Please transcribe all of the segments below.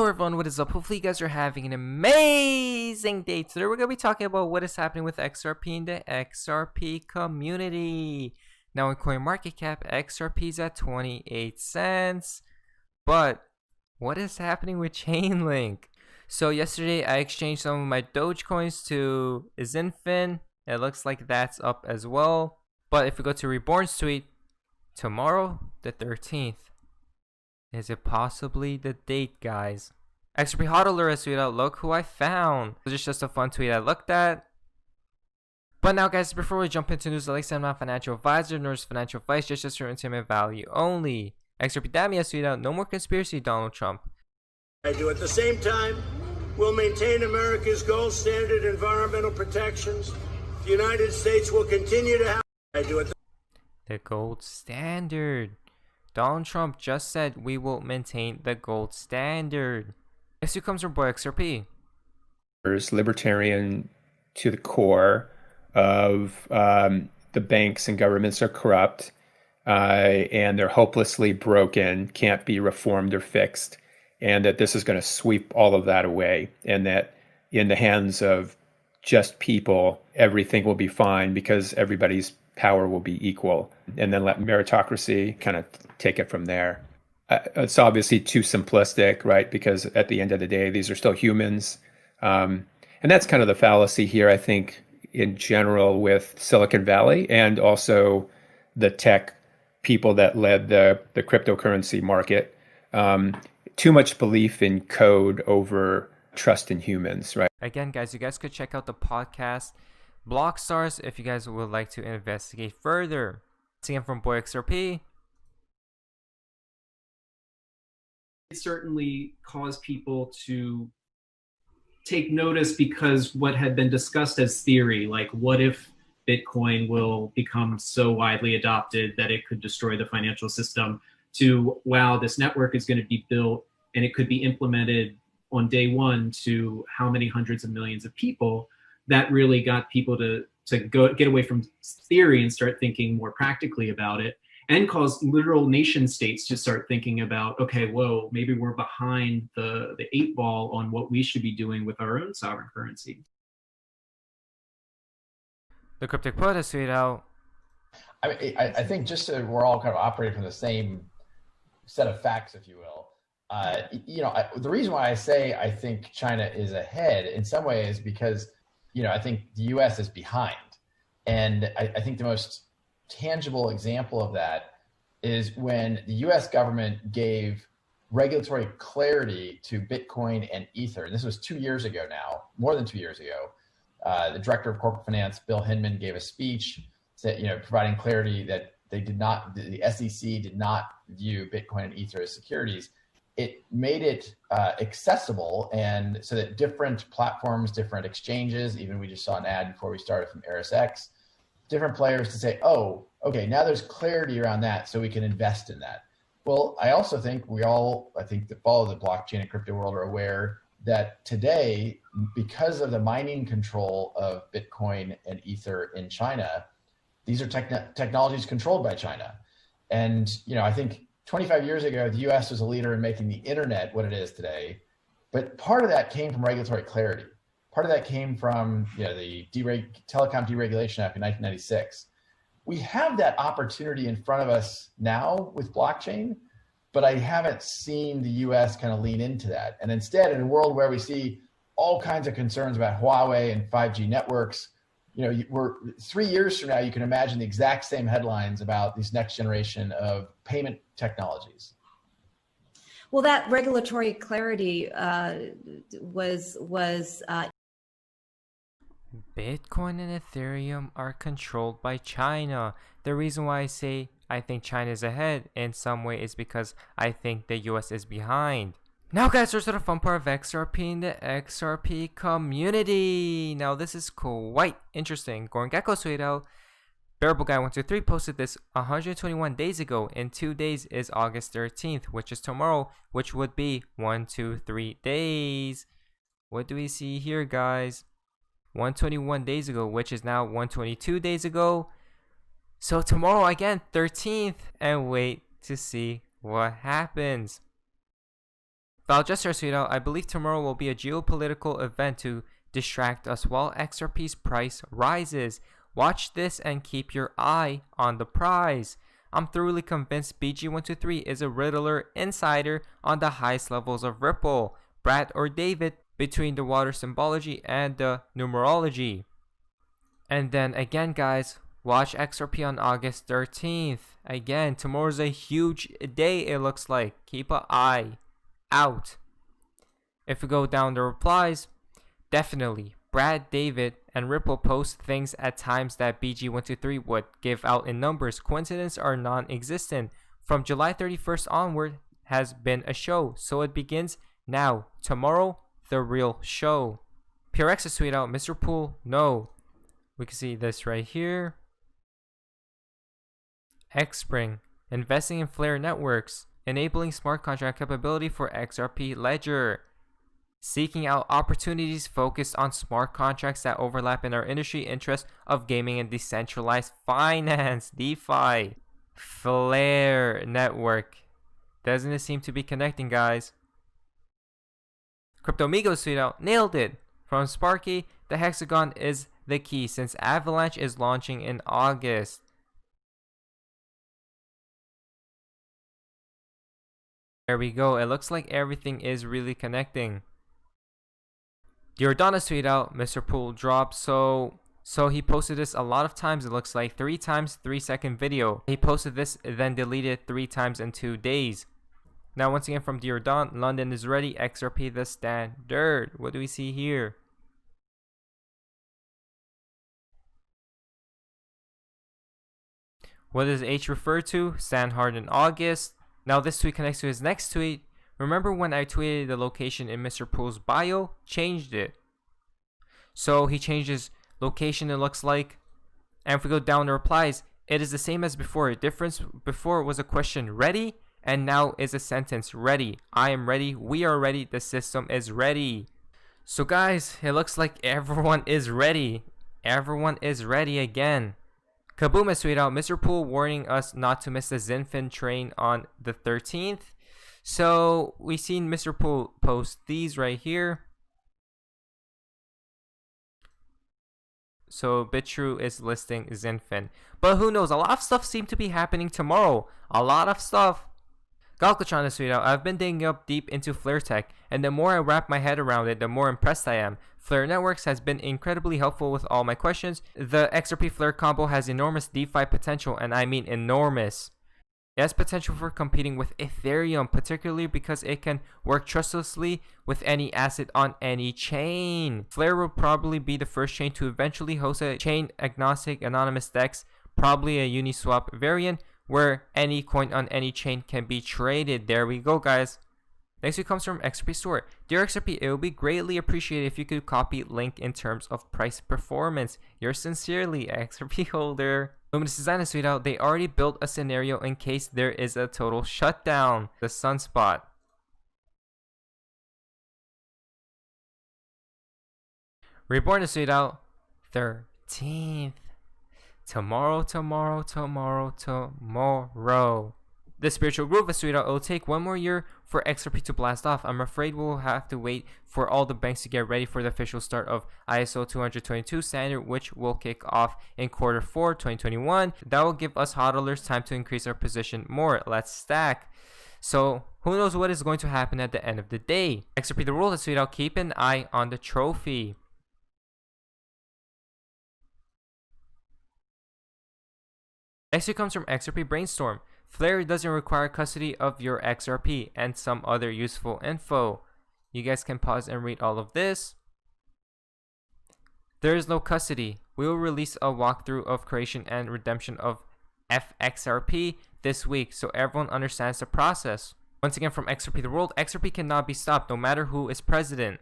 Hello everyone, what is up? Hopefully you guys are having an amazing day. Today we're going to be talking about what is happening with XRP in the XRP community. Now in CoinMarketCap, XRP is at 28 cents. But what is happening with Chainlink? So yesterday I exchanged some of my Dogecoins to Zinfin. It looks like that's up as well. But if we go to Reborn's tweet, tomorrow the 13th. Is it possibly the date, guys? XRP ADDRESS tweet out, look who I found. It was just a fun tweet I looked at. But now, guys, before we jump into news, like I said, I'm not a financial advisor, nor is financial advice, just for entertainment value only. XRP ADDRESS tweet out, no more conspiracy, Donald Trump. I do. At the same time, we'll maintain America's gold standard environmental protections. The United States will continue to have. I do. The gold standard. Donald Trump just said we will maintain the gold standard. This who comes from boy XRP. Libertarian to the core of the banks and governments are corrupt and they're hopelessly broken, can't be reformed or fixed, and that this is going to sweep all of that away, and that in the hands of just people, everything will be fine because everybody's power will be equal, and then let meritocracy kind of take it from there. It's obviously too simplistic, right? Because at the end of the day, these are still humans. And that's kind of the fallacy here, I think, in general with Silicon Valley and also the tech people that led the cryptocurrency market. Too much belief in code over trust in humans, right? Again, guys, you guys could check out the podcast Blockstars if you guys would like to investigate further. Once again from boy XRP. It certainly caused people to take notice because what had been discussed as theory, like what if Bitcoin will become so widely adopted that it could destroy the financial system, to wow, this network is going to be built and it could be implemented on day one to how many hundreds of millions of people. That really got people to get away from theory and start thinking more practically about it, and caused literal nation states to start thinking about, okay, whoa, maybe we're behind the 8 ball on what we should be doing with our own sovereign currency. The Cryptic Pod has tweeted out. I think just so we're all kind of operating from the same set of facts, if you will. The reason why I say I think China is ahead in some ways because I think the U.S. is behind. And I think the most tangible example of that is when the U.S. government gave regulatory clarity to Bitcoin and Ether. And this was 2 years ago now, more than 2 years ago. The director of corporate finance, Bill Hinman, gave a speech providing clarity that the SEC did not view Bitcoin and Ether as securities. It made it accessible, and so that different platforms, different exchanges, even we just saw an ad before we started from ErisX, different players to say, oh, okay, now there's clarity around that, so we can invest in that. Well, I also think that follow the blockchain and crypto world are aware that today, because of the mining control of Bitcoin and Ether in China, these are technologies controlled by China. And, I think 25 years ago, the U.S. was a leader in making the internet what it is today, but part of that came from regulatory clarity. Part of that came from the Telecom Deregulation Act in 1996. We have that opportunity in front of us now with blockchain, but I haven't seen the U.S. kind of lean into that. And instead, in a world where we see all kinds of concerns about Huawei and 5G networks, we're 3 years from now, you can imagine the exact same headlines about these next generation of payment technologies. Well, that regulatory clarity was Bitcoin and Ethereum are controlled by China. The reason why I say I think China is ahead in some way is because I think the US is behind. Now, guys, there's the fun part of XRP in the XRP community. Now, this is quite interesting. Goran Gecko's tweet out. Bearable Guy 123 posted this 121 days ago. In 2 days is August 13th, which is tomorrow, which would be 1, 2, 3 days. What do we see here, guys? 121 days ago, which is now 122 days ago. So tomorrow again, 13th, and wait to see what happens. Valgesser Sweetout, I believe tomorrow will be a geopolitical event to distract us while XRP's price rises. Watch this and keep your eye on the prize. I'm thoroughly convinced BG123 is a Riddler insider on the highest levels of Ripple. Brad or David between the water symbology and the numerology. And then again, guys, watch XRP on August 13th. Again, tomorrow's a huge day, it looks like. Keep an eye out. If we go down the replies, definitely Brad, David, and Ripple post things at times that BG123 would give out in numbers. Coincidences are non-existent. From July 31st onward has been a show, so it begins now. Tomorrow, the real show. PRX is tweet out, Mr. Pool, no. We can see this right here. Xspring, investing in Flare networks, enabling smart contract capability for XRP Ledger. Seeking out opportunities focused on smart contracts that overlap in our industry interest of gaming and decentralized finance, DeFi. Flare network. Doesn't it seem to be connecting, guys? CryptoMigos tweet out, nailed it. From Sparky, the hexagon is the key since Avalanche is launching in August. There we go. It looks like everything is really connecting. Giordano's tweet out, Mr. Pool dropped, so he posted this a lot of times. It looks like 3 times 3-second video. He posted this, then deleted 3 times in 2 days. Now once again from Giordano, London is ready, XRP the standard. What do we see here? What does H refer to? Stand hard in August. Now this tweet connects to his next tweet. Remember when I tweeted the location in Mr. Pool's bio? Changed it. So he changed his location, it looks like. And if we go down the replies, it is the same as before. Difference before was a question, ready? And now is a sentence, ready. I am ready. We are ready. The system is ready. So guys, it looks like everyone is ready. Everyone is ready again. Kaboom has tweeted out, Mr. Pool warning us not to miss the Zinfin train on the 13th. So we've seen Mr. Pool post these right here. So BitTrue is listing Zinfin. But who knows? A lot of stuff seems to be happening tomorrow. A lot of stuff. Galcatron has tweeted out, I've been digging up deep into Flare tech, and the more I wrap my head around it, the more impressed I am. Flare Networks has been incredibly helpful with all my questions. The XRP Flare combo has enormous DeFi potential, and I mean enormous. It has potential for competing with Ethereum, particularly because it can work trustlessly with any asset on any chain. Flare will probably be the first chain to eventually host a chain-agnostic anonymous DEX, probably a Uniswap variant, where any coin on any chain can be traded. There we go, guys. Next week comes from XRP Store. Dear XRP, it would be greatly appreciated if you could copy link in terms of price performance. Yours sincerely, XRP holder. Luminous Design has tweeted out, they already built a scenario in case there is a total shutdown. The Sunspot. Reborn has tweeted out, 13th. Tomorrow. The Spiritual Groove has tweeted out, it'll take 1 more year for XRP to blast off. I'm afraid we'll have to wait for all the banks to get ready for the official start of ISO 222 standard, which will kick off in Q4 2021. That will give us hodlers time to increase our position more. Let's stack. So who knows what is going to happen at the end of the day. XRP The World has tweeted out, keep an eye on the trophy. Next week comes from XRP Brainstorm. Flare doesn't require custody of your XRP and some other useful info. You guys can pause and read all of this. There is no custody. We will release a walkthrough of creation and redemption of FXRP this week so everyone understands the process. Once again from XRP The World, XRP cannot be stopped no matter who is president.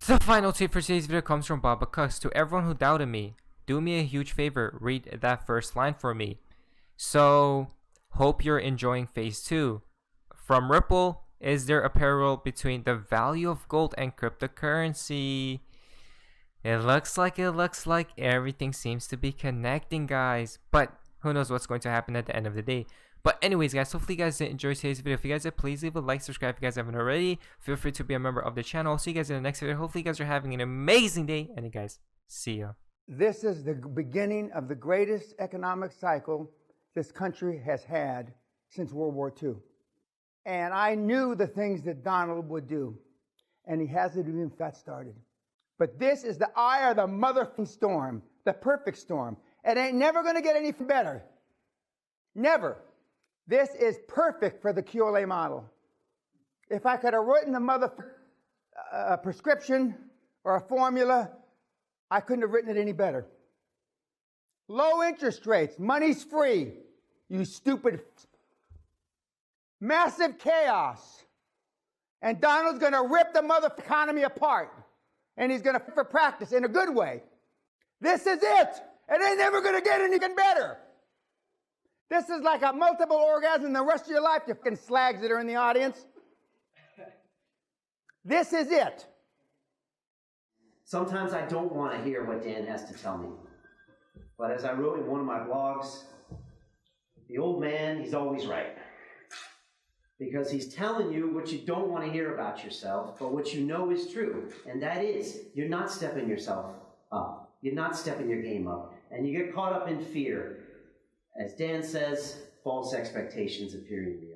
The final tweet for today's video comes from Baba Cux. To everyone who doubted me, do me a huge favor, read that first line for me. So, hope you're enjoying phase 2. From Ripple, is there a parallel between the value of gold and cryptocurrency? It looks like everything seems to be connecting, guys. But who knows what's going to happen at the end of the day. But anyways, guys, hopefully you guys did enjoy today's video. If you guys did, please leave a like, subscribe if you guys haven't already. Feel free to be a member of the channel. I'll see you guys in the next video. Hopefully you guys are having an amazing day. And you guys, see ya. This is the beginning of the greatest economic cycle this country has had since World War II. And I knew the things that Donald would do. And he hasn't even got started. But this is the eye of the motherfucking storm, the perfect storm. It ain't never going to get any better. Never. This is perfect for the QLA model. If I could have written a prescription or a formula, I couldn't have written it any better. Low interest rates, money's free, you stupid. Massive chaos. And Donald's going to rip the mother economy apart. And he's going to for practice in a good way. This is it. It ain't never going to get anything better. This is like a multiple orgasm the rest of your life, you fucking slags that are in the audience. This is it. Sometimes I don't want to hear what Dan has to tell me. But as I wrote in one of my blogs, the old man, he's always right. Because he's telling you what you don't want to hear about yourself, but what you know is true. And that is, you're not stepping yourself up. You're not stepping your game up. And you get caught up in fear. As Dan says, false expectations appear in reality.